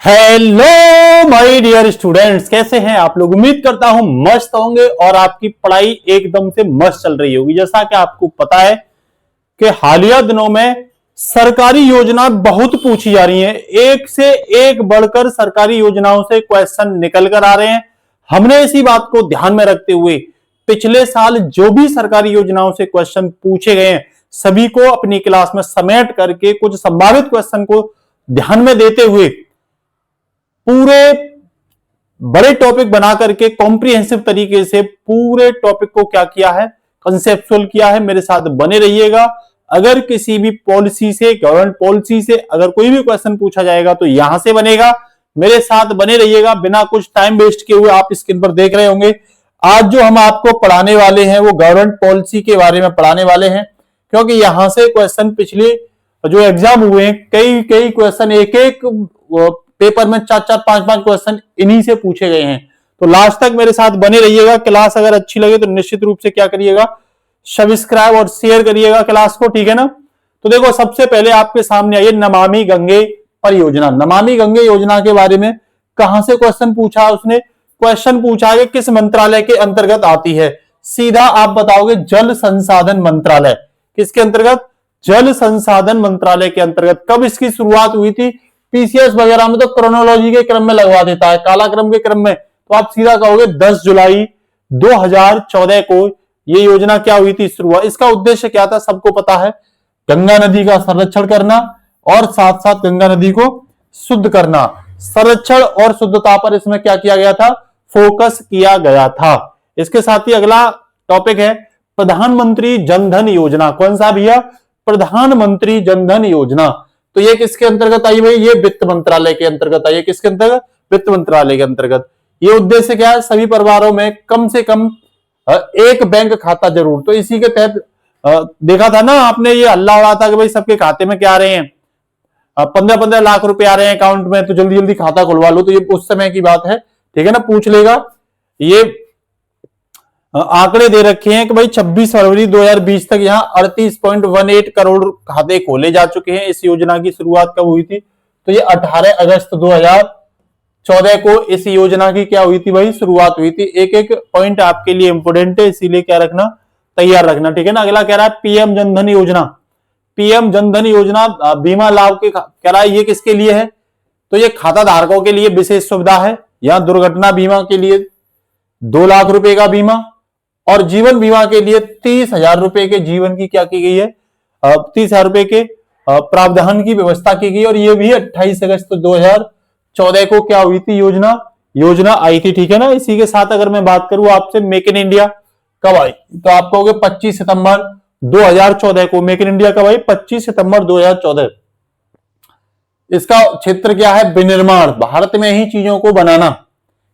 Hello my dear students, कैसे हैं आप लोग। उम्मीद करता हूं मस्त होंगे और आपकी पढ़ाई एकदम से मस्त चल रही होगी। जैसा कि आपको पता है कि हालिया दिनों में सरकारी योजना बहुत पूछी जा रही हैं, एक से एक बढ़कर सरकारी योजनाओं से क्वेश्चन निकल कर आ रहे हैं। हमने इसी बात को ध्यान में रखते हुए पिछले साल जो भी सरकारी योजनाओं से क्वेश्चन पूछे गए हैं सभी को अपनी क्लास में समेट करके कुछ संभावित क्वेश्चन को ध्यान में देते हुए पूरे बड़े टॉपिक बना करके कॉम्प्रिहेंसिव तरीके से पूरे टॉपिक को क्या किया है, कंसेप्चुअल किया है। मेरे साथ बने रहिएगा। अगर किसी भी पॉलिसी से, गवर्नमेंट पॉलिसी से अगर कोई भी क्वेश्चन पूछा जाएगा तो यहां से बनेगा। मेरे साथ बने रहिएगा। बिना कुछ टाइम वेस्ट किए हुए आप स्क्रीन पर देख रहे होंगे आज जो हम आपको पढ़ाने वाले हैं वो गवर्नमेंट पॉलिसी के बारे में पढ़ाने वाले हैं, क्योंकि यहां से क्वेश्चन पिछले जो एग्जाम हुए हैं कई कई क्वेश्चन एक एक पेपर में 4-4, 5-5 क्वेश्चन इन्हीं से पूछे गए हैं। तो लास्ट तक मेरे साथ बने रहिएगा। क्लास अगर अच्छी लगे तो निश्चित रूप से क्या करिएगा, सब्सक्राइब और शेयर करिएगा क्लास को, ठीक है ना। तो देखो सबसे पहले आपके सामने आइए नमामि गंगे परियोजना। नमामि गंगे योजना के बारे में कहां से क्वेश्चन पूछा उसने, क्वेश्चन पूछा है किस मंत्रालय के अंतर्गत आती है। सीधा आप बताओगे जल संसाधन मंत्रालय। किसके अंतर्गत? जल संसाधन मंत्रालय के अंतर्गत। कब इसकी शुरुआत हुई थी? पीसीएस वगैरह में तो क्रोनोलॉजी के क्रम में लगवा देता है, कालाक्रम के क्रम में, तो आप सीधा कहोगे 10 जुलाई 2014 को ये योजना क्या हुई थी, शुरुआत। इसका उद्देश्य क्या था सबको पता है, गंगा नदी का संरक्षण करना और साथ साथ गंगा नदी को शुद्ध करना। संरक्षण और शुद्धता पर इसमें क्या किया गया था, फोकस किया गया था। इसके साथ ही अगला टॉपिक है प्रधानमंत्री जनधन योजना। कौन सा भैया? प्रधानमंत्री जनधन योजना। तो ये किसके अंतर्गत आई भाई? ये वित्त मंत्रालय के अंतर्गत आई है। किसके अंतर्गत? वित्त मंत्रालय के अंतर्गत। ये उद्देश्य क्या है, सभी परिवारों में कम से कम एक बैंक खाता जरूर। तो इसी के तहत देखा था ना आपने, ये हल्ला हो रहा था कि भाई सबके खाते में क्या आ रहे हैं, 15-15 लाख रुपए आ रहे हैं अकाउंट में, तो जल्दी जल्दी खाता खुलवा लो। तो ये उस समय की बात है, ठीक है ना, पूछ लेगा। ये आंकड़े दे रखे हैं कि भाई 26 फरवरी 2020 तक यहां 38.18 करोड़ खाते खोले जा चुके हैं। इस योजना की शुरुआत कब हुई थी? तो ये 18 अगस्त 2014 को इस योजना की क्या हुई थी भाई, शुरुआत हुई थी। एक एक पॉइंट आपके लिए इंपोर्टेंट है, इसीलिए क्या रखना, तैयार रखना, ठीक है ना। अगला कह रहा है पीएम जनधन योजना। पीएम जनधन योजना बीमा लाभ के कह रहा है ये किसके लिए है, तो ये खाता धारकों के लिए विशेष सुविधा है। यहां दुर्घटना बीमा के लिए 2 लाख रुपए का बीमा और जीवन बीमा के लिए 30,000 रुपए के जीवन की क्या की गई है, 30,000 रुपए के प्रावधान की व्यवस्था की गई। और ये भी 28 अगस्त 2014 को क्या हुई थी, योजना आई थी, ठीक है ना। इसी के साथ अगर मैं बात करूं आपसे मेक इन इंडिया कब आई, तो आप कहोगे 25 सितंबर 2014 को। मेक इन इंडिया कब आई? 25 सितंबर 2014। इसका क्षेत्र क्या है? विनिर्माण, भारत में ही चीजों को बनाना,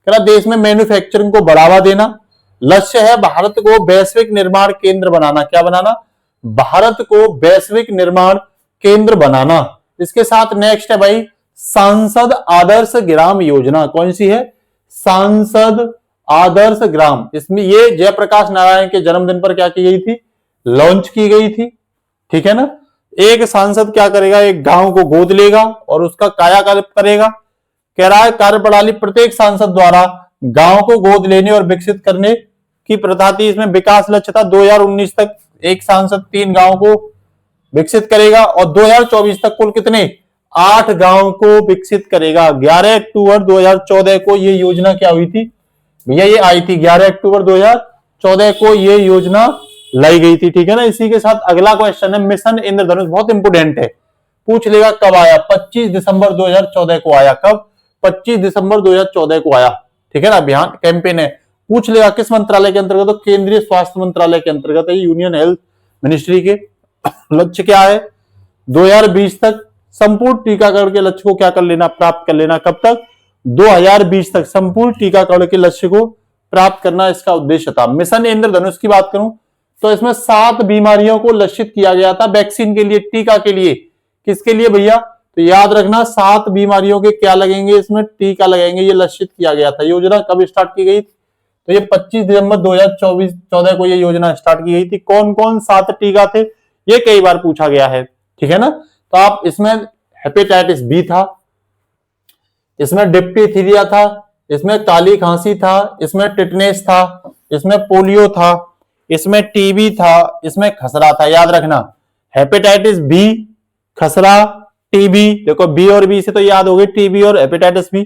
देश में मैन्युफैक्चरिंग को बढ़ावा देना। लक्ष्य है भारत को वैश्विक निर्माण केंद्र बनाना। क्या बनाना? भारत को वैश्विक निर्माण केंद्र बनाना। इसके साथ नेक्स्ट है भाई सांसद आदर्श ग्राम योजना। कौन सी है? सांसद आदर्श ग्राम। इसमें ये जयप्रकाश नारायण के जन्मदिन पर क्या की गई थी, लॉन्च की गई थी, ठीक है ना। एक सांसद क्या करेगा, एक गांव को गोद लेगा और उसका कायाकल्प करेगा। कह रहा है कार्यप्रणाली प्रत्येक सांसद द्वारा गांव को गोद लेने और विकसित करने की प्रथा थी। इसमें विकास लक्ष्य था 2019 तक एक सांसद 3 गांव को विकसित करेगा और 2024 तक कुल कितने, 8 गांव को विकसित करेगा। 11 अक्टूबर 2014 को ये योजना क्या हुई थी भैया, ये आई थी 11 अक्टूबर 2014 को ये योजना लाई गई थी, ठीक है ना। इसी के साथ अगला क्वेश्चन है मिशन इंद्रधनुष। बहुत इंपोर्टेंट है, पूछ लेगा कब आया, 25 दिसंबर 2014 को आया। कब? 25 दिसंबर 2014 को आया, ठीक है ना। अभियान कैंपेन है। पूछ लेगा किस मंत्रालय के अंतर्गत, तो केंद्रीय स्वास्थ्य मंत्रालय के अंतर्गत है, यूनियन हेल्थ मिनिस्ट्री के। लक्ष्य क्या है, 2020 तक संपूर्ण टीकाकरण के लक्ष्य को क्या कर लेना, प्राप्त कर लेना। कब तक? 2020 तक संपूर्ण टीकाकरण के लक्ष्य को प्राप्त करना इसका उद्देश्य था। मिशन इंद्रधनुष की बात करूं तो इसमें 7 बीमारियों को लक्षित किया गया था वैक्सीन के लिए, टीका के लिए। किसके लिए भैया? तो याद रखना 7 बीमारियों के क्या लगेंगे, इसमें टीका लगेंगे, ये लक्षित किया गया था। योजना कब स्टार्ट की गई? तो ये 25 दिसंबर 2014 को ये योजना स्टार्ट की गई थी। कौन कौन 7 टीका थे, ये कई बार पूछा गया है, ठीक है ना। तो आप इसमें हेपेटाइटिस बी था, इसमें डिप्थीरिया था, इसमें काली खांसी था, इसमें टिटनेस था, इसमें पोलियो था, इसमें टीबी था, इसमें खसरा था। याद रखना, हेपेटाइटिस बी, खसरा, टीबी। देखो बी और बी से तो याद हो गई, टीबी और हेपेटाइटिस बी।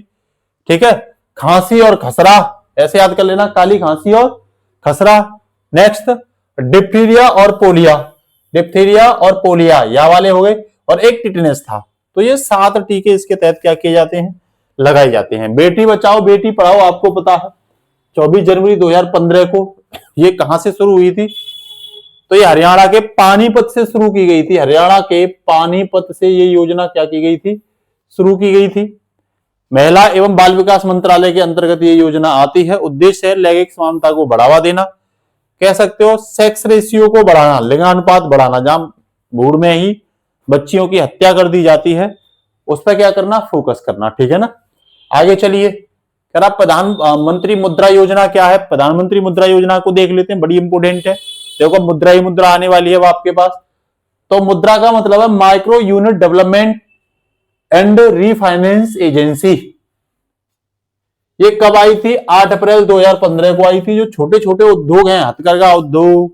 ठीक है, खांसी और खसरा ऐसे याद कर लेना, काली खांसी और खसरा। नेक्स्ट डिप्थीरिया और पोलिया, डिप्थीरिया और पोलिया या वाले हो गए, और एक टिटनेस था। तो ये 7 टीके इसके तहत क्या किए जाते हैं, लगाए जाते हैं। बेटी बचाओ बेटी पढ़ाओ, आपको पता है 24 जनवरी 2015 को ये कहां से शुरू हुई थी, तो ये हरियाणा के पानीपत से शुरू की गई थी। हरियाणा के पानीपत से ये योजना क्या की गई थी, शुरू की गई थी। महिला एवं बाल विकास मंत्रालय के अंतर्गत ये योजना आती है। उद्देश्य है लैंगिक समानता को बढ़ावा देना, कह सकते हो सेक्स रेशियो को बढ़ाना, लिंगानुपात बढ़ाना। जहां भूड़ में ही बच्चियों की हत्या कर दी जाती है, उस पर क्या करना, फोकस करना। ठीक है ना, आगे चलिए। कह प्रधानमंत्री मुद्रा योजना क्या है, प्रधानमंत्री मुद्रा योजना को देख लेते हैं, बड़ी इंपोर्टेंट है। देखो मुद्रा ही मुद्रा आने वाली है वो आपके पास। तो मुद्रा का मतलब है micro unit development and refinance agency. ये कब आई थी, 8 अप्रैल 2015 को आई थी। जो छोटे छोटे उद्योग हैं, हथकरघा उद्योग,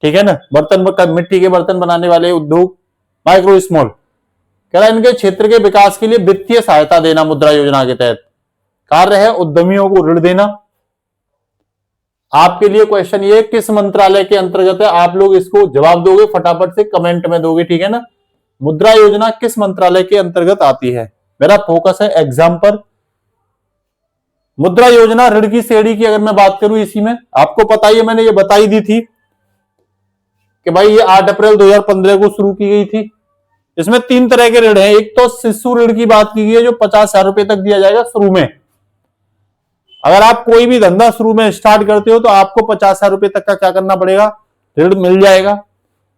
ठीक है ना, बर्तन, मिट्टी के बर्तन बनाने वाले उद्योग, माइक्रो स्मॉल, कह रहा है इनके क्षेत्र के विकास के लिए वित्तीय सहायता देना मुद्रा योजना के तहत। कार्य है उद्यमियों को ऋण देना। आपके लिए क्वेश्चन ये किस मंत्रालय के अंतर्गत है, आप लोग इसको जवाब दोगे फटाफट से कमेंट में दोगे। ठीक है ना, मुद्रा योजना किस मंत्रालय के अंतर्गत आती है। मेरा फोकस है एग्जाम पर। मुद्रा योजना ऋण की श्रेणी की अगर मैं बात करूं, इसी में आपको पता ही है, मैंने ये बताई दी थी कि भाई ये 8 अप्रैल 2015 को शुरू की गई थी। इसमें 3 तरह के ऋण हैं। एक तो शिशु ऋण की बात की गई है, जो 50,000 रुपए तक दिया जाएगा शुरू में। अगर आप कोई भी धंधा शुरू में स्टार्ट करते हो तो आपको 50,000 रुपए तक का क्या करना पड़ेगा, ऋण मिल जाएगा।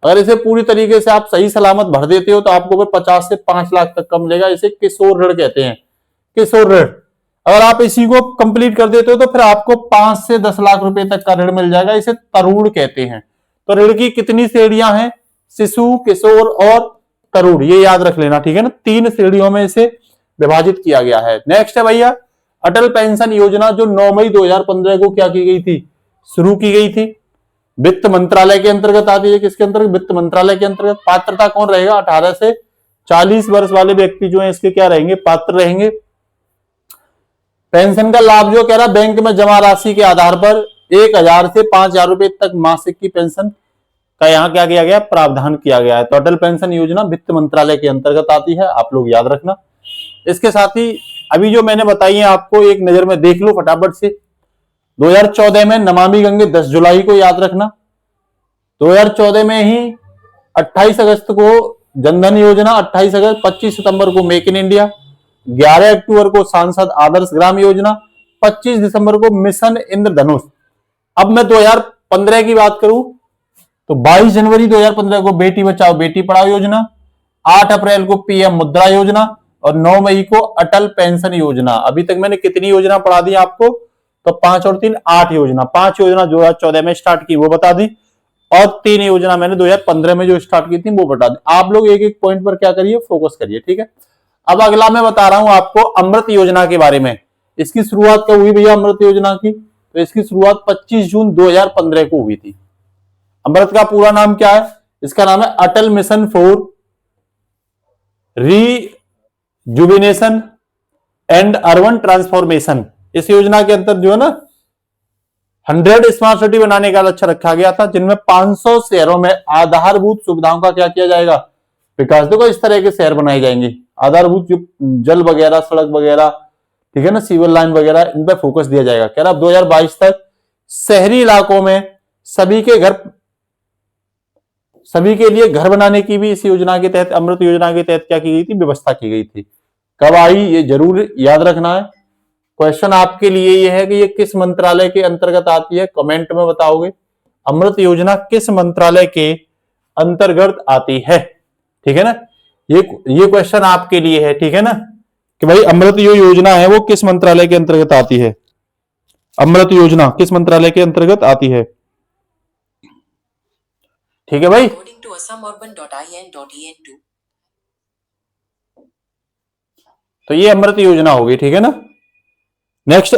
अगर इसे पूरी तरीके से आप सही सलामत भर देते हो तो आपको 50 से 5 लाख तक का मिलेगा। इसे किशोर ऋण कहते हैं, किशोर ऋण। अगर आप इसी को कंप्लीट कर देते हो तो फिर आपको 5 से 10 लाख रुपए तक का ऋण मिल जाएगा। इसे तरुण कहते हैं। तो ऋण की कितनी श्रेणियां हैं, शिशु, किशोर और तरुण, ये याद रख लेना। ठीक है ना, 3 श्रेणियों में इसे विभाजित किया गया है। नेक्स्ट है भैया अटल पेंशन योजना, जो 9 मई 2015 को क्या की गई थी, शुरू की गई थी। वित्त मंत्रालय के अंतर्गत आती है। किसके अंतर्गत, वित्त मंत्रालय के अंतर्गत। पात्रता कौन रहेगा, 18 से 40 वर्ष वाले व्यक्ति जो है इसके क्या रहेंगे, पात्र रहेंगे। पेंशन का लाभ जो कह रहा, बैंक में जमा राशि के आधार पर 1,000 से 5,000 रुपए तक मासिक की पेंशन का यहाँ क्या किया गया, प्रावधान किया गया है। तो अटल पेंशन योजना वित्त मंत्रालय के अंतर्गत आती है, आप लोग याद रखना। इसके साथ ही अभी जो मैंने बताई है आपको एक नजर में देख लो फटाफट से। 2014 में नमामि गंगे 10 जुलाई को याद रखना। 2014 में ही 28 अगस्त को जनधन योजना, 28 अगस्त, 25 सितंबर को मेक इन इंडिया, 11 अक्टूबर को सांसद आदर्श ग्राम योजना, 25 दिसंबर को मिशन इंद्रधनुष। अब मैं 2015 की बात करूं तो 22 जनवरी 2015 को बेटी बचाओ बेटी पढ़ाओ योजना, 8 अप्रैल को पीएम मुद्रा योजना और 9 मई को अटल पेंशन योजना। अभी तक मैंने कितनी योजना पढ़ा दी आपको, तो 5 और 3 8 योजना। 5 योजना 2014 में स्टार्ट की वो बता दी, और 3 योजना मैंने 2015 में जो स्टार्ट की थी वो बता दी। आप लोग एक एक पॉइंट पर क्या करिए, फोकस करिए। ठीक है, अब अगला मैं बता रहा हूं आपको अमृत योजना के बारे में। इसकी शुरुआत कब हुई भैया अमृत योजना की, तो इसकी शुरुआत 25 जून 2015 को हुई थी। अमृत का पूरा नाम क्या है, इसका नाम है Atal mission for rejuvenation and urban transformation. इस योजना के अंतर्गत जो है ना 100 स्मार्ट सिटी बनाने का लक्ष्य रखा गया था, जिनमें 500 शहरों में आधारभूत सुविधाओं का क्या किया जाएगा, विकास। देखो इस तरह के शहर बनाए जाएंगे, आधारभूत जो जल वगैरह, सड़क वगैरह, ठीक है ना, सीवर लाइन वगैरह, इन पर फोकस दिया जाएगा। कह रहा 2022 तक शहरी इलाकों में सभी के लिए घर बनाने की भी इस योजना के तहत, अमृत योजना के तहत क्या की गई थी, व्यवस्था की गई थी। कब आई ये जरूर याद रखना है। क्वेश्चन आपके लिए ये है कि ये किस मंत्रालय के अंतर्गत आती है, कमेंट में बताओगे। अमृत योजना किस मंत्रालय के अंतर्गत आती है, ठीक है ना, ये क्वेश्चन आपके लिए है। ठीक है ना, कि भाई अमृत जो योजना है वो किस मंत्रालय के अंतर्गत आती है, अमृत योजना किस मंत्रालय के अंतर्गत आती है। ठीक है भाई, तो ये अमृत योजना होगी, ठीक है ना। नेक्स्ट,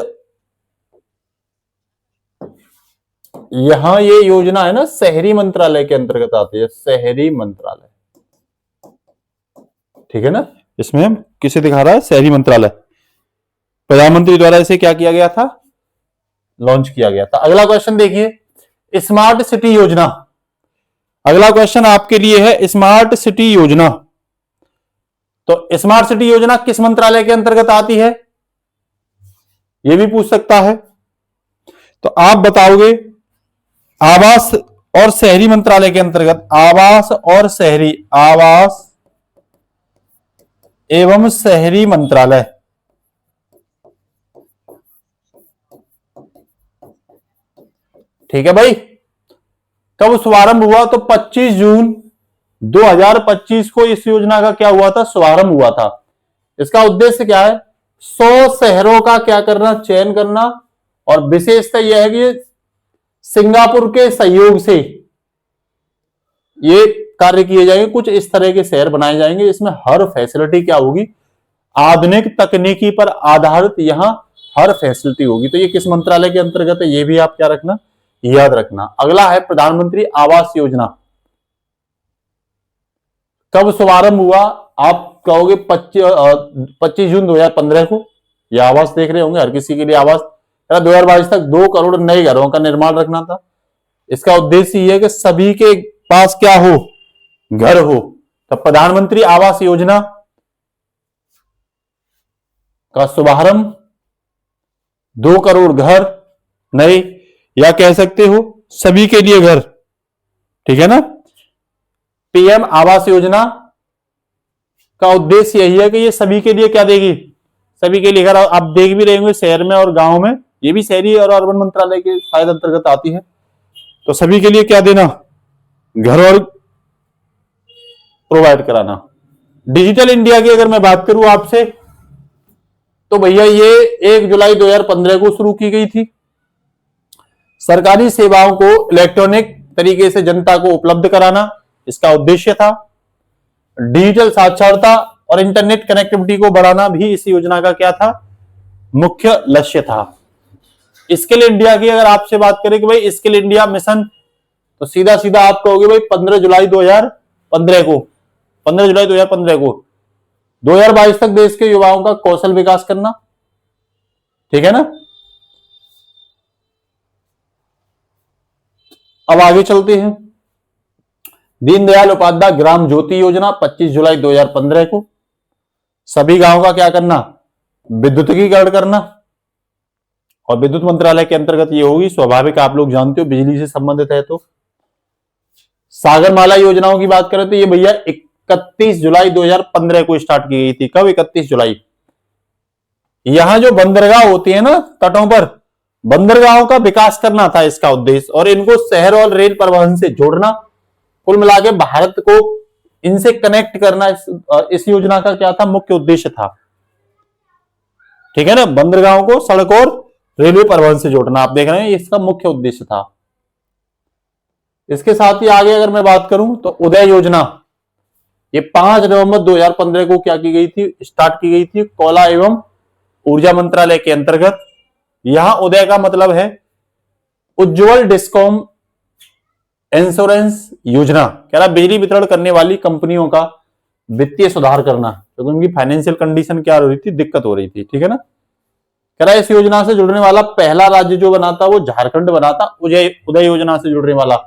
यहां ये योजना है ना शहरी मंत्रालय के अंतर्गत आती है, शहरी मंत्रालय, ठीक है ना। इसमें किसे दिखा रहा है, शहरी मंत्रालय, प्रधानमंत्री द्वारा इसे क्या किया गया था, लॉन्च किया गया था। अगला क्वेश्चन देखिए, स्मार्ट सिटी योजना। अगला क्वेश्चन आपके लिए है स्मार्ट सिटी योजना। तो स्मार्ट सिटी योजना किस मंत्रालय के अंतर्गत आती है, यह भी पूछ सकता है। तो आप बताओगे आवास और शहरी मंत्रालय के अंतर्गत, आवास और शहरी, आवास एवं शहरी मंत्रालय, ठीक है भाई। कब शुभारंभ हुआ, तो 25 जून 2025 को इस योजना का क्या हुआ था, शुभारंभ हुआ था। इसका उद्देश्य क्या है, 100 शहरों का क्या करना, चयन करना, और विशेषता यह है कि सिंगापुर के सहयोग से ये कार्य किए जाएंगे। कुछ इस तरह के शहर बनाए जाएंगे, इसमें हर फैसिलिटी क्या होगी, आधुनिक तकनीकी पर आधारित यहां हर फैसिलिटी होगी। तो ये किस मंत्रालय के अंतर्गत है, ये भी आप क्या रखना, याद रखना। अगला है प्रधानमंत्री आवास योजना। कब शुभारंभ हुआ, आप कहोगे 25 जून 2015 को। ये आवास देख रहे होंगे, हर किसी के लिए आवास 2022 तक 2 करोड़ नए घरों का निर्माण रखना था। इसका उद्देश्य यह है कि सभी के पास क्या हो, घर हो। तो प्रधानमंत्री आवास योजना का शुभारंभ 2 करोड़ घर नए, या कह सकते हो सभी के लिए घर, ठीक है ना। पीएम आवास योजना का उद्देश्य यही है कि ये सभी के लिए क्या देगी, सभी के लिए घर। आप देख भी रहे होंगे शहर में और गांव में, ये भी शहरी और अर्बन मंत्रालय के शायद अंतर्गत आती है। तो सभी के लिए क्या देना, घर और प्रोवाइड कराना। डिजिटल इंडिया की अगर मैं बात करूं आपसे, तो भैया ये 1 जुलाई 2015 को शुरू की गई थी। सरकारी सेवाओं को इलेक्ट्रॉनिक तरीके से जनता को उपलब्ध कराना इसका उद्देश्य था। डिजिटल साक्षरता और इंटरनेट कनेक्टिविटी को बढ़ाना भी इस योजना का क्या था, मुख्य लक्ष्य था। स्किल इंडिया की अगर आपसे बात करें कि भाई स्किल इंडिया मिशन, तो सीधा सीधा आप कहोगे भाई 15 जुलाई 2015 को, 15 जुलाई 2015 को 2022 तक देश के युवाओं का कौशल विकास करना, ठीक है ना। अब आगे चलते हैं। दीनदयाल उपाध्याय ग्राम ज्योति योजना 25 जुलाई 2015 को, सभी गांवों का क्या करना, विद्युतीकरण करना, और विद्युत मंत्रालय के अंतर्गत ये होगी। स्वाभाविक आप लोग जानते हो बिजली से संबंधित है। तो सागरमाला योजनाओं की बात करें तो ये भैया 31 जुलाई 2015 को स्टार्ट की गई थी। कब, 31 जुलाई। यहां जो बंदरगाह होती है ना तटों पर, बंदरगाहों का विकास करना था इसका उद्देश्य, और इनको शहर और रेल परिवहन से जोड़ना। कुल मिला के भारत को इनसे कनेक्ट करना इस योजना का क्या था, मुख्य उद्देश्य था, ठीक है ना। बंदरगाहों को सड़क और रेलवे परिवहन से जोड़ना, आप देख रहे हैं, इसका मुख्य उद्देश्य था। इसके साथ ही आगे अगर मैं बात करूं तो उदय योजना, ये 5 नवंबर 2015 को क्या की गई थी, स्टार्ट की गई थी कोयला एवं ऊर्जा मंत्रालय के अंतर्गत। यहां उदय का मतलब है उज्ज्वल डिस्कॉम इंश्योरेंस योजना, कह रहा बिजली वितरण करने वाली कंपनियों का वित्तीय सुधार करना, क्योंकि तो उनकी फाइनेंशियल कंडीशन क्या हो रही थी, दिक्कत हो रही थी, ठीक है ना। कह रहा इस योजना से जुड़ने वाला पहला राज्य जो बना था वो झारखंड बना था, उदय योजना से जुड़ने वाला।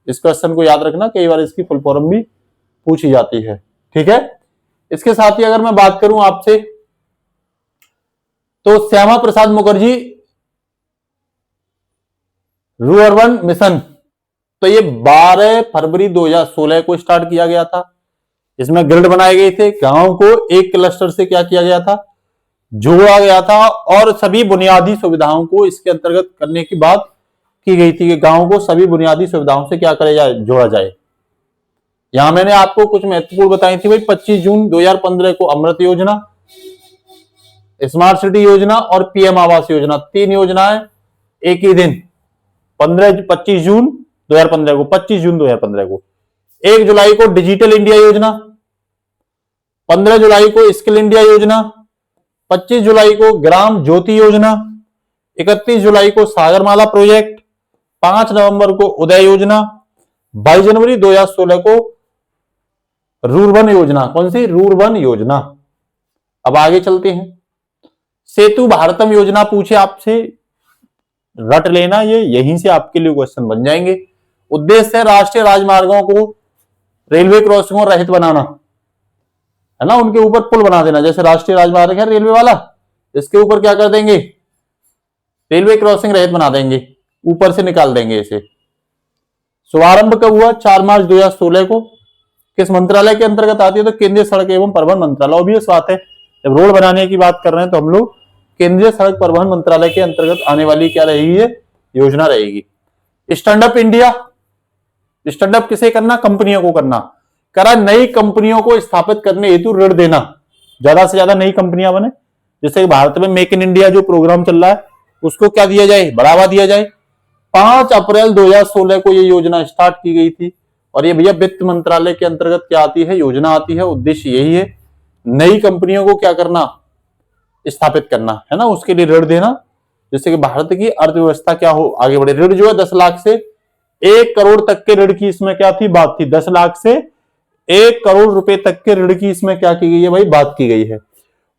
इस क्वेश्चन को याद रखना, कई बार इसकी फुल फॉर्म भी पूछी जाती है, ठीक है। इसके साथ ही अगर मैं बात करूं आपसे, तो श्यामा प्रसाद मुखर्जी रूअर्बन मिशन, तो ये 12 फरवरी 2016 को स्टार्ट किया गया था। इसमें ग्रिड बनाए गए थे, गांव को एक क्लस्टर से क्या किया गया था, जोड़ा गया था, और सभी बुनियादी सुविधाओं को इसके अंतर्गत करने की बात की गई थी कि गांव को सभी बुनियादी सुविधाओं से क्या करे जाए, जोड़ा जाए। यहां मैंने आपको कुछ महत्वपूर्ण बताई थी भाई, 25 जून 2015 को अमृत योजना, स्मार्ट सिटी योजना और पीएम आवास योजना, 3 योजनाएं एक ही दिन 25 जून 2015 को, 25 जून 2015 को। 1 जुलाई को डिजिटल इंडिया योजना, 15 जुलाई को स्किल इंडिया योजना, 25 जुलाई को ग्राम ज्योति योजना, 31 जुलाई को सागरमाला प्रोजेक्ट, 5 नवंबर को उदय योजना, 22 जनवरी 2016 को रूरबन योजना। कौन सी? रूरबन योजना। अब आगे चलते हैं। सेतु भारतम योजना पूछे आपसे, रट लेना, ये यहीं से आपके लिए क्वेश्चन बन जाएंगे। उद्देश्य है राष्ट्रीय राजमार्गों को रेलवे क्रॉसिंगों रहित बनाना, है ना, उनके ऊपर पुल बना देना। जैसे राष्ट्रीय राजमार्ग है रेलवे वाला, इसके ऊपर क्या कर देंगे? रेलवे क्रॉसिंग रहित बना देंगे, ऊपर से निकाल देंगे इसे। शुभारंभ कब हुआ? 4 मार्च 2016 को। किस मंत्रालय के अंतर्गत आती है? तो केंद्रीय सड़क एवं परिवहन मंत्रालय। ऑब्वियस बात है, जब रोड बनाने की बात कर रहे हैं तो हम लोग केंद्रीय सड़क परिवहन मंत्रालय के अंतर्गत आने वाली क्या रहेगी? ये योजना रहेगी। Stand up India, stand up किसे करना? कंपनियों को करना। करा नई कंपनियों को स्थापित करने हेतु ऋण देना, ज्यादा से ज्यादा नई कंपनियां बने। जैसे भारत में मेक इन इंडिया जो प्रोग्राम चल रहा है उसको क्या दिया जाए? बढ़ावा दिया जाए। 5 अप्रैल 2016 को ये योजना स्टार्ट की गई थी और ये भैया वित्त मंत्रालय के अंतर्गत क्या आती है? योजना आती है। उद्देश्य यही है, नई कंपनियों को क्या करना? स्थापित करना, है ना, उसके लिए ऋण देना, जिससे कि भारत की अर्थव्यवस्था क्या हो? आगे बढ़े। ऋण जो है 10 लाख से 1 करोड़ तक के ऋण की इसमें क्या थी? बात थी। 10 लाख से 1 करोड़ रुपए तक के ऋण की इसमें क्या की गई है भाई? बात की गई है।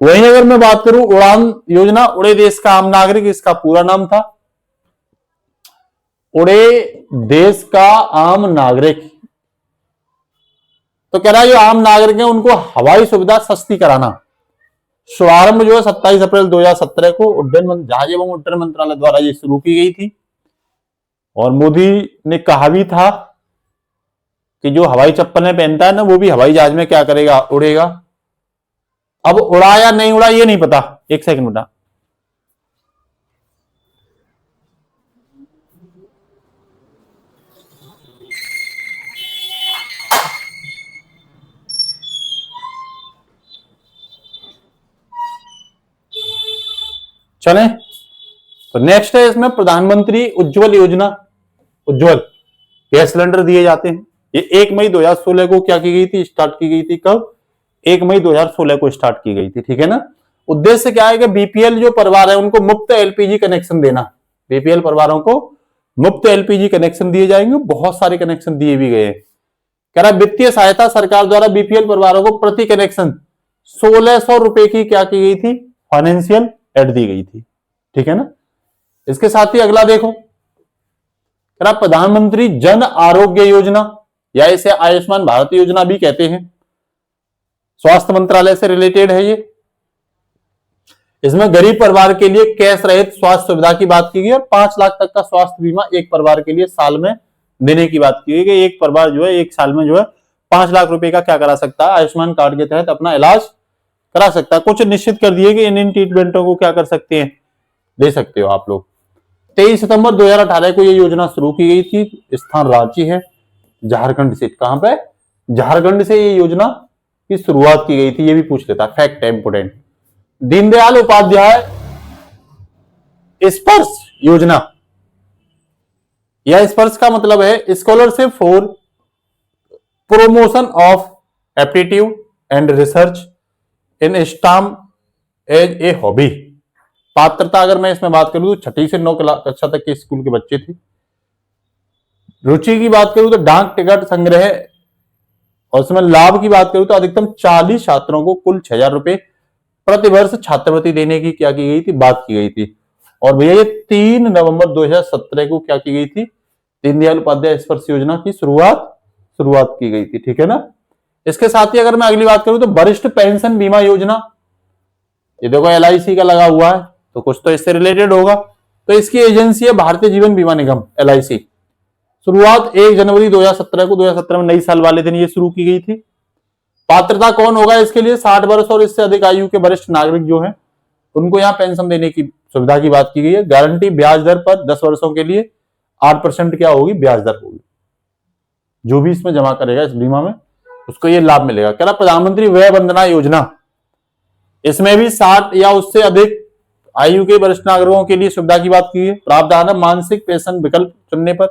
वहीं अगर मैं बात करूं उड़ान योजना, उड़े देश का आम नागरिक, इसका पूरा नाम था उड़े देश का आम नागरिक। तो कह रहा है जो आम नागरिक है उनको हवाई सुविधा सस्ती कराना। शुभारंभ जो है 27 अप्रैल 2017 को उड्डयन जहाज एवं उड्डयन मंत्रालय द्वारा ये शुरू की गई थी। और मोदी ने कहा भी था कि जो हवाई चप्पलें पहनता है ना वो भी हवाई जहाज में क्या करेगा? उड़ेगा। अब उड़ा या नहीं उड़ा ये नहीं पता। एक सेकंड बेटा। चलें तो नेक्स्ट है इसमें प्रधानमंत्री उज्जवल योजना। उज्जवल गैस सिलेंडर दिए जाते हैं। ये 1 मई 2016 को क्या की गई थी? स्टार्ट की गई थी। कब? 1 मई 2016 को स्टार्ट की गई थी। ठीक है ना। उद्देश्य क्या है कि बीपीएल जो परिवार है उनको मुफ्त एलपीजी कनेक्शन देना। बीपीएल परिवारों को मुफ्त एलपीजी कनेक्शन दिए जाएंगे। बहुत सारे कनेक्शन दिए भी गए हैं। कह रहा वित्तीय सहायता सरकार द्वारा बीपीएल परिवारों को प्रति कनेक्शन 1600 रुपए की क्या की गई थी? फाइनेंशियल एड दी गई थी। ठीक है ना। इसके साथ ही अगला देखो, प्रधानमंत्री जन आरोग्य योजना या इसे आयुष्मान भारत योजना भी कहते हैं, स्वास्थ्य मंत्रालय से रिलेटेड है ये। इसमें गरीब परिवार के लिए कैश रहित स्वास्थ्य सुविधा की बात की गई और 5 लाख तक का स्वास्थ्य बीमा एक परिवार के लिए साल में देने की बात की गई कि एक परिवार जो है एक साल में जो है 5 लाख रुपए का क्या करा सकता है? आयुष्मान कार्ड के तहत अपना इलाज करा सकता है। कुछ निश्चित कर दिए कि इन ट्रीटमेंटों को क्या कर सकते हैं? दे सकते हो आप लोग। 23 सितंबर 2018 को ये योजना शुरू की गई थी। स्थान रांची है, झारखंड से। कहां पे? झारखंड से ये योजना की शुरुआत की गई थी। ये भी पूछ लेता, फैक्ट है इंपोर्टेंट। दीनदयाल उपाध्याय स्पर्श योजना, यह स्पर्श का मतलब है scholarship for promotion of aptitude and research in STEM as a hobby. पात्रता अगर मैं इसमें बात करूं तो 6ठी से 9 कक्षा तक के स्कूल के बच्चे थे। रुचि की बात करूं तो डाक टिकट संग्रह और उसमें लाभ की बात करूं तो अधिकतम 40 छात्रों को कुल 6,000 रुपए प्रतिवर्ष छात्रवृत्ति देने की क्या की गई थी? बात की गई थी। और भैया ये 3 नवंबर 2017 को क्या की गई थी? दीनदयाल उपाध्याय स्पर्श योजना की शुरुआत की गई थी। ठीक है ना। इसके साथ ही अगर मैं अगली बात करूं तो वरिष्ठ पेंशन बीमा योजना, ये देखो एलआईसी का लगा हुआ है तो कुछ तो इससे रिलेटेड होगा। तो इसकी एजेंसी है भारतीय जीवन बीमा निगम, एलआईसी। शुरुआत 1 जनवरी 2017 को, 2017 में नई साल वाले दिन ये शुरू की गई थी। पात्रता कौन होगा इसके लिए? 60 वर्ष और इससे अधिक आयु के वरिष्ठ नागरिक जो हैं उनको यहाँ पेंशन देने की सुविधा की बात की गई है। गारंटी ब्याज दर पर 10 वर्षों के लिए 8% क्या होगी? ब्याज दर होगी। जो भी इसमें जमा करेगा इस बीमा में उसको ये लाभ मिलेगा। कह रहा प्रधानमंत्री वय वंदना योजना, इसमें भी 60 या उससे अधिक आयु के वरिष्ठ नागरिकों के लिए सुविधा की बात की है। प्रावधान है मानसिक पेंशन विकल्प चुनने पर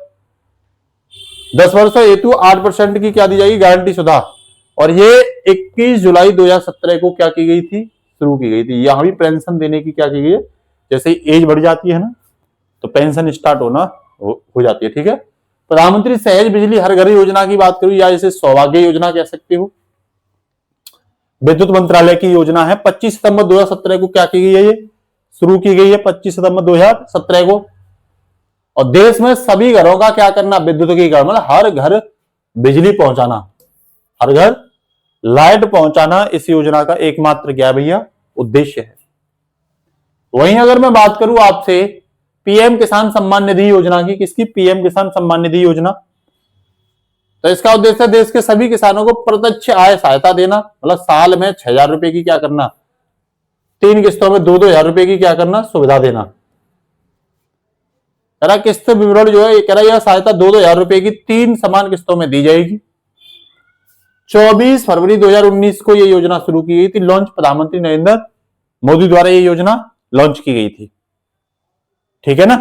10 वर्षों हेतु 8% की क्या दी जाएगी? गारंटी सुविधा। और ये 21 जुलाई 2017 को क्या की गई थी, शुरू की गई थी। यहां भी पेंशन देने की क्या की गई है, जैसे एज बढ़ जाती है ना तो पेंशन स्टार्ट होना हो जाती है। ठीक है, प्रधानमंत्री सहज बिजली हर घर योजना की बात करूं या इसे सौभाग्य योजना कह सकते हो, विद्युत मंत्रालय की योजना है। 25 सितंबर 2017 को क्या की गई है, ये शुरू की गई है 25 सितंबर 2017 को। और देश में सभी घरों का क्या करना, विद्युतीकरण, मतलब हर घर बिजली पहुंचाना, हर घर लाइट पहुंचाना इस योजना का एकमात्र क्या भैया उद्देश्य है। वहीं अगर मैं बात करूं आपसे पीएम किसान सम्मान निधि योजना की, किसकी, पीएम किसान सम्मान निधि योजना, तो इसका उद्देश्य देश के सभी किसानों को प्रत्यक्ष आय सहायता देना, मतलब साल में 6,000 रुपए की क्या करना, 3 किस्तों में 2,000 रुपए की क्या करना, सुविधा देना। कह रहा किस्त विवरण जो है, कह रहा यह सहायता 2,000 रुपए की 3 समान किस्तों में दी जाएगी। 24 फरवरी 2019 को यह योजना शुरू की गई थी, लॉन्च प्रधानमंत्री नरेंद्र मोदी द्वारा यह योजना लॉन्च की गई थी। ठीक है ना,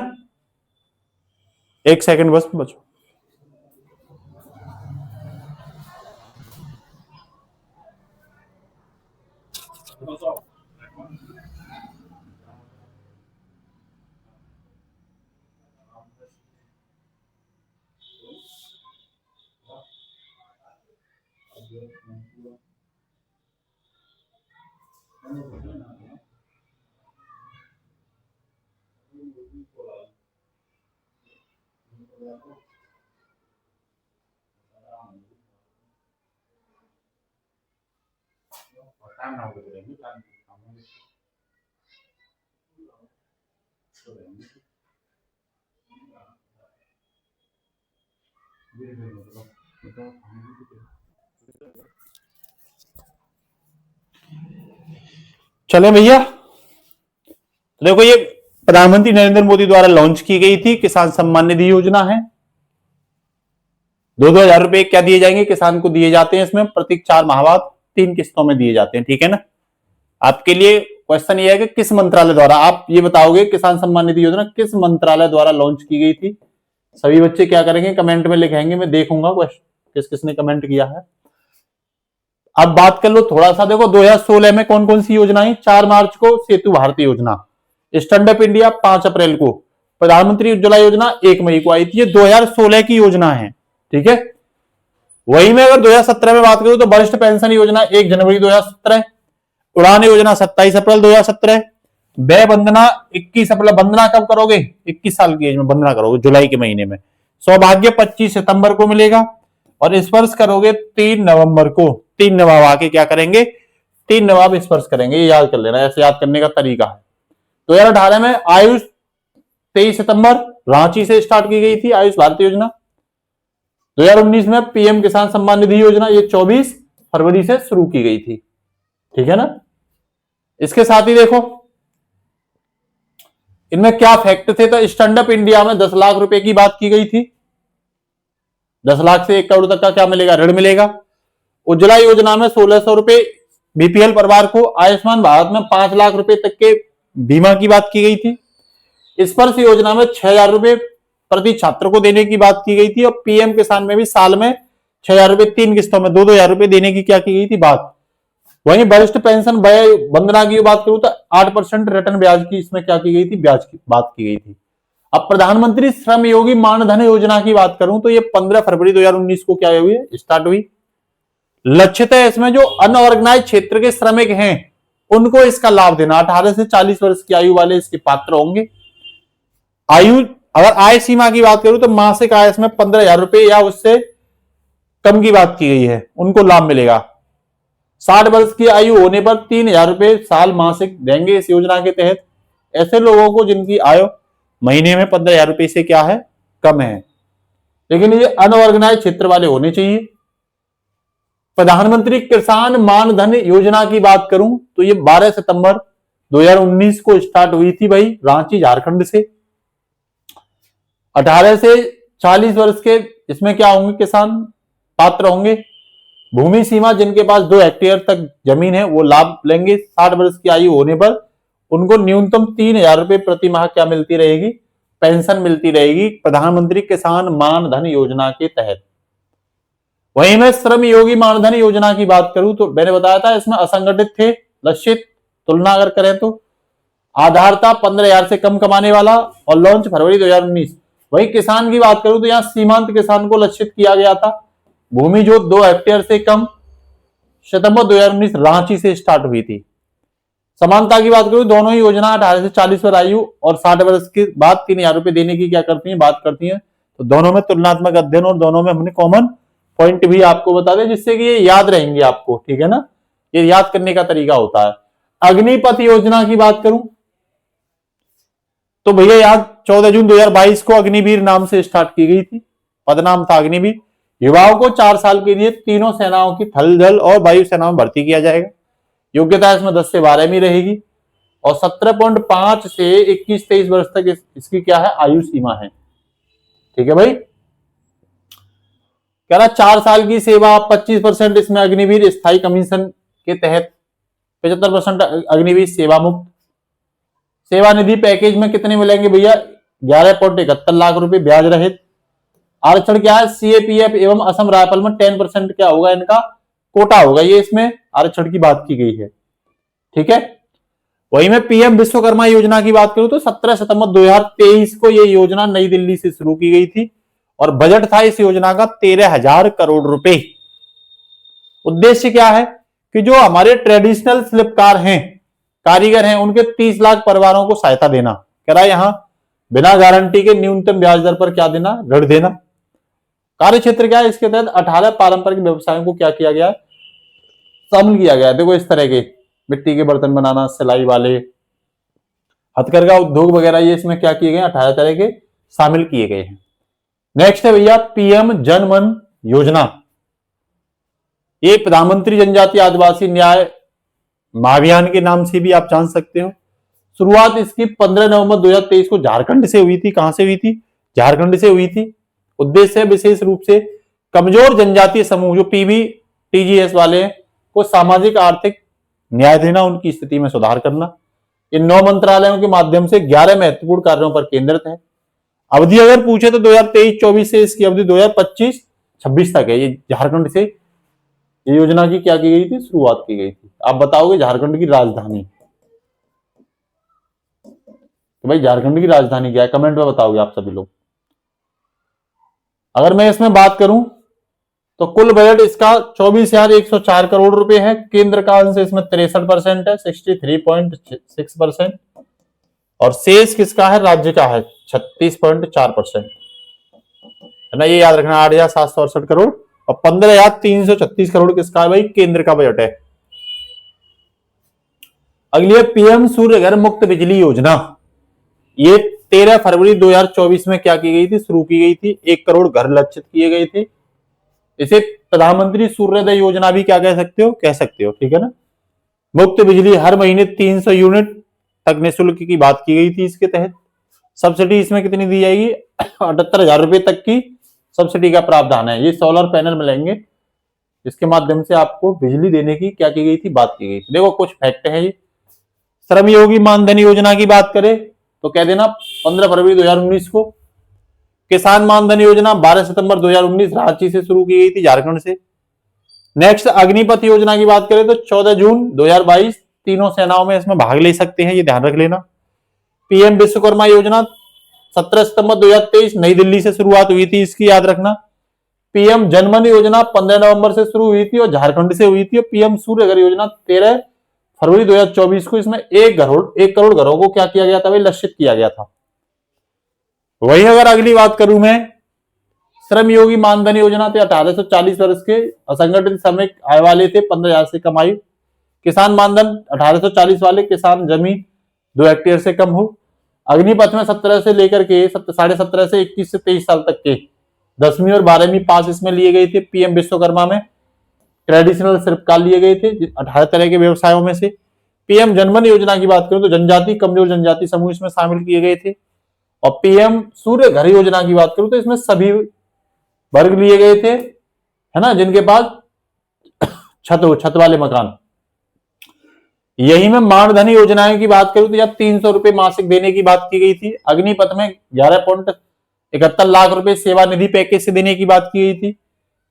एक सेकंड बस बचो। चले भैया, देखो ये प्रधानमंत्री नरेंद्र मोदी द्वारा लॉन्च की गई थी किसान सम्मान निधि योजना है। 2,000 रुपए क्या दिए जाएंगे, किसान को दिए जाते हैं इसमें प्रति 4 माह बाद 3 किस्तों में दिए जाते हैं। ठीक है ना, आपके लिए क्वेश्चन ये है कि किस मंत्रालय द्वारा, आप ये बताओगे किसान सम्मान निधि योजना किस मंत्रालय द्वारा लॉन्च की गई थी। सभी बच्चे क्या करेंगे, कमेंट में लिखेंगे, मैं देखूंगा किस किसने कमेंट किया है। अब बात कर लो थोड़ा सा, देखो 2016 में कौन कौन सी योजनाएं, 4 मार्च को सेतु भारती योजना, स्टैंड अप इंडिया 5 अप्रैल को, प्रधानमंत्री उज्ज्वला योजना 1 मई को आई थी। ये 2016 की योजना है। ठीक है, वही में अगर 2017 में बात करूं तो वरिष्ठ पेंशन योजना 1 जनवरी 2017, उड़ान योजना 27 अप्रैल 2017, वय वंदना 21 अप्रैल, वंदना कब करोगे, 21 साल की एज में वंदना करोगे जुलाई के महीने में। सौभाग्य 25 सितंबर को मिलेगा और स्पर्श करोगे 3 नवंबर को। 3 नवाब आके क्या करेंगे, 3 नवाब स्पर्श करेंगे, ये याद कर लेना, ऐसे याद करने का तरीका है। 2018 में आयुष 23 सितंबर रांची से स्टार्ट की गई थी आयुष भारती योजना। 2019 में पीएम किसान सम्मान निधि योजना, ये 24 फरवरी से शुरू की गई थी। ठीक है ना, इसके साथ ही देखो इनमें क्या फैक्ट थे, तो स्टैंड अप इंडिया में 10 लाख रुपए की बात की गई थी, 10 लाख से 1 करोड़ तक का क्या मिलेगा, ऋण मिलेगा। उज्ज्वला योजना में 1,600 रुपए बीपीएल परिवार को, आयुष्मान भारत में 5 लाख रुपए तक के बीमा की बात की गई थी। स्पर्श योजना में 6,000 रुपए प्रति छात्र को देने की बात की गई थी और पीएम किसान में भी साल में 6,000 रुपए 3 किस्तों में 2,000 रुपए देने की क्या की गई थी बात। वहीं वरिष्ठ पेंशन वय वंदना की बात करूं तो 8% रिटर्न ब्याज की इसमें क्या की गई थी, ब्याज की बात की गई थी। अब प्रधानमंत्री श्रम योगी मानधन योजना की बात करूं तो ये 15 फरवरी 2019 को क्या हुई, स्टार्ट हुई। लक्ष्यतः इसमें जो अनऑर्गेनाइज क्षेत्र के श्रमिक हैं उनको इसका लाभ देना, 18 से 40 वर्ष की आयु वाले इसके पात्र होंगे। आयु, अगर आय सीमा की बात करूं तो मासिक आय इसमें 15,000 रुपए या उससे कम की बात की गई है, उनको लाभ मिलेगा। 60 वर्ष की आयु होने पर 3,000 रुपए साल मासिक देंगे इस योजना के तहत ऐसे लोगों को जिनकी आय महीने में 15,000 रुपए से क्या है, कम है, लेकिन ये अनऑर्गेनाइज क्षेत्र वाले होने चाहिए। प्रधानमंत्री किसान मानधन योजना की बात करूं तो ये 12 सितंबर 2019 को स्टार्ट हुई थी भाई, रांची झारखंड से। 18 से 40 वर्ष के इसमें क्या होंगे, किसान पात्र होंगे। भूमि सीमा जिनके पास 2 हेक्टेयर तक जमीन है वो लाभ लेंगे। 60 वर्ष की आयु होने पर उनको न्यूनतम 3,000 रुपए प्रति माह क्या मिलती रहेगी, पेंशन मिलती रहेगी प्रधानमंत्री किसान मानधन योजना के तहत। वहीं मैं श्रम योगी मानधन योजना की बात करूं तो मैंने बताया था इसमें असंगठित थे लक्षित, तुलना अगर करें तो आधार था 15,000 से कम कमाने वाला और लॉन्च फरवरी 2019। वही किसान की बात करूं तो यहां सीमांत किसान को लक्षित किया गया था। भूमि जो 2 हेक्टेयर से कम, सितंबर 2019 रांची से स्टार्ट हुई थी। समानता की बात करूं दोनों ही योजना 18 से 40 वर्ष आयु और 60 वर्ष के बाद 3,000 रुपए देने की क्या करती है, बात करती है। तो दोनों में तुलनात्मक अध्ययन और दोनों में हमने कॉमन पॉइंट भी आपको बता दें जिससे कि ये याद रहेंगे आपको, ठीक है ना, ये याद करने का तरीका होता है। अग्निपथ योजना की बात करूं तो भैया याद 14 जून 2022 को अग्निवीर नाम से स्टार्ट की गई थी, पदनाम था अग्निवीर। युवाओं को 4 साल के लिए तीनों सेनाओं की थल जल और वायु सेना में भर्ती किया जाएगा। योग्यता इसमें 10 से 12वीं रहेगी और 17.5 से 21-23 वर्ष तक इसकी क्या है, आयु सीमा है। ठीक है भाई, कह रहा 4 साल की सेवा, 25% इसमें अग्निवीर स्थायी कमीशन के तहत, 75% अग्निवीर सेवा मुक्त। सेवा निधि पैकेज में कितने मिलेंगे भैया, 11.71 लाख रुपए ब्याज रहित। आरक्षण क्या है, सीएपीएफ एवं असम राइफल में 10% क्या होगा, इनका कोटा होगा, ये इसमें आरक्षण की बात की गई है। ठीक है, वही मैं पीएम विश्वकर्मा योजना की बात करूं तो 17 सितंबर 2023 को ये योजना नई दिल्ली से शुरू की गई थी और बजट था इस योजना का 13,000 करोड़ रुपए। उद्देश्य क्या है कि जो हमारे ट्रेडिशनल शिल्पकार हैं, कारीगर हैं, उनके 30 लाख परिवारों को सहायता देना। कह रहा है यहां बिना गारंटी के न्यूनतम ब्याज दर पर क्या देना, ऋण देना। कार्य क्षेत्र क्या है, इसके तहत 18 पारंपरिक व्यवसायों को क्या किया गया है, शामिल किया गया है। देखो इस तरह के मिट्टी के बर्तन बनाना, सिलाई वाले, हथकरघा उद्योग वगैरह, ये इसमें क्या किए गए, 18 तरह के शामिल किए गए हैं। नेक्स्ट है भैया पीएम जन मन योजना। ये प्रधानमंत्री जनजातीय आदिवासी न्याय महाअभियान के नाम से भी आप जान सकते हो। शुरुआत इसकी 15 नवंबर 2023 को झारखंड से हुई थी। कहां से हुई थी, झारखंड से हुई थी। उद्देश्य विशेष रूप से कमजोर जनजातीय समूह जो पीबी टीजीएस वाले हैं को सामाजिक आर्थिक न्याय देना, उनकी स्थिति में सुधार करना। इन 9 मंत्रालयों के माध्यम से 11 महत्वपूर्ण कार्यों पर केंद्रित है। अवधि अगर पूछे तो 2023-24 से इसकी अवधि 2025-26 तक है। ये झारखंड से ये योजना की क्या की गई थी, शुरुआत की गई थी। आप बताओगे झारखंड की राजधानी, तो भाई झारखंड की राजधानी क्या है, कमेंट में बताओगे आप सभी लोग। अगर मैं इसमें बात करूं तो कुल बजट इसका 24,104 करोड़ रुपए है। केंद्र का अंश इसमें 63% है, 63.6%। और शेष किसका है, राज्य का है 36.4%, है ना। ये याद रखना, 8,768 करोड़ और 15,336 करोड़ किसका है भाई, केंद्र का बजट है। अगली है पीएम सूर्य घर मुक्त बिजली योजना। ये 13 फरवरी 2024 में क्या की गई थी, शुरू की गई थी। 1 करोड़ घर लक्षित किए गए थे। इसे प्रधानमंत्री सूर्योदय योजना भी क्या कह सकते हो, ठीक है ना। मुफ्त बिजली हर महीने 300 यूनिट तक निःशुल्क की बात की गई थी। इसके तहत सब्सिडी इसमें कितनी दी जाएगी, 78,000 रुपए तक की सब्सिडी का प्रावधान है। ये सोलर पैनल मिलेंगे जिसके माध्यम से आपको बिजली देने की क्या की गई थी, बात की गई थी। देखो कुछ फैक्ट है। ये श्रम योगी मानधन योजना की बात करें तो कह देना 15 फरवरी 2019 को। किसान मानधन योजना 12 सितंबर 2019 रांची से शुरू की गई थी, झारखंड से। नेक्स्ट अग्निपथ योजना की बात करें तो 14 जून 2022 तीनों सेनाओं में इसमें भाग ले सकते हैं, ये ध्यान रख लेना। पीएम विश्वकर्मा योजना 17 सितंबर 2023 नई दिल्ली से शुरुआत हुई थी, इसकी याद रखना। पीएम जनमन योजना 15 नवंबर से शुरू हुई थी और झारखंड से हुई थी। और पीएम सूर्य घर योजना 13 फरवरी 2024 को इसमें 1 करोड़ घरों को क्या किया गया था भाई, लक्षित किया गया था। वही अगर अगली बात करूं मैं श्रम योगी मानधन योजना थे 18 से 40 वर्ष के असंगठित श्रमिक आय वाले थे, 15,000 से कम आयु। किसान मानधन 18 से 40 वाले किसान जमीन 2 हेक्टेयर से कम हो। अग्निपथ में 17 से लेकर के 17.5 से 21 से 23 साल तक के 10वीं और 12वीं पास इसमें लिए गए थे। पीएम विश्वकर्मा में ट्रेडिशनल शिल्पकार लिए गए थे 18 तरह के व्यवसायों में से। पीएम जनमन योजना की बात करूं तो जनजाति कमजोर जनजाति समूह इसमें शामिल किए गए थे। और पीएम सूर्य घर योजना की बात करूं तो इसमें सभी वर्ग लिए गए थे, है ना, जिनके पास छत वाले मकान। यही में मानधन योजनाएं की बात करूं तो या 300 रुपए मासिक देने की बात की गई थी। अग्निपथ में 11.71 लाख रुपए सेवा निधि पैकेज से देने की बात की गई थी।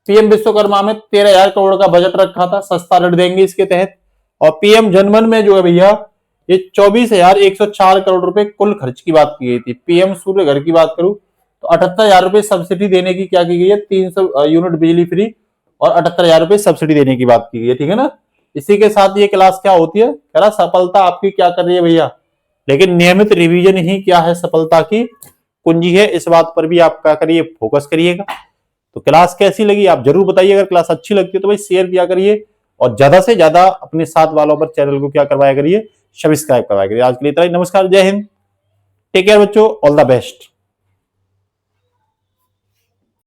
पीएम विश्वकर्मा में 13,000 करोड़ का बजट रखा था, सस्ता ऋण देंगे इसके तहत। और पीएम जनमन में जो है भैया ये 24,104 करोड़ रुपए कुल खर्च की बात की गई थी। पीएम सूर्य घर की बात करूं तो 78,000 रुपए सब्सिडी देने की क्या की गई है, 300 यूनिट बिजली फ्री और 78,000 रुपए सब्सिडी देने की बात की गई है, ठीक है ना। इसी के साथ ये क्लास क्या होती है, कह रहा सफलता आपकी क्या कर रही है भैया, लेकिन नियमित रिवीजन ही क्या है सफलता की कुंजी है, इस बात पर भी आप क्या करिए, फोकस करिएगा। तो क्लास कैसी लगी आप जरूर बताइए, अगर क्लास अच्छी लगती है तो भाई शेयर किया करिए और ज्यादा से ज्यादा अपने साथ वालों पर चैनल को क्या करवाया करिए, सब्सक्राइब करवाया करिए। आज के लिए इतना ही, नमस्कार, जय हिंद, टेक केयर बच्चों, ऑल द बेस्ट।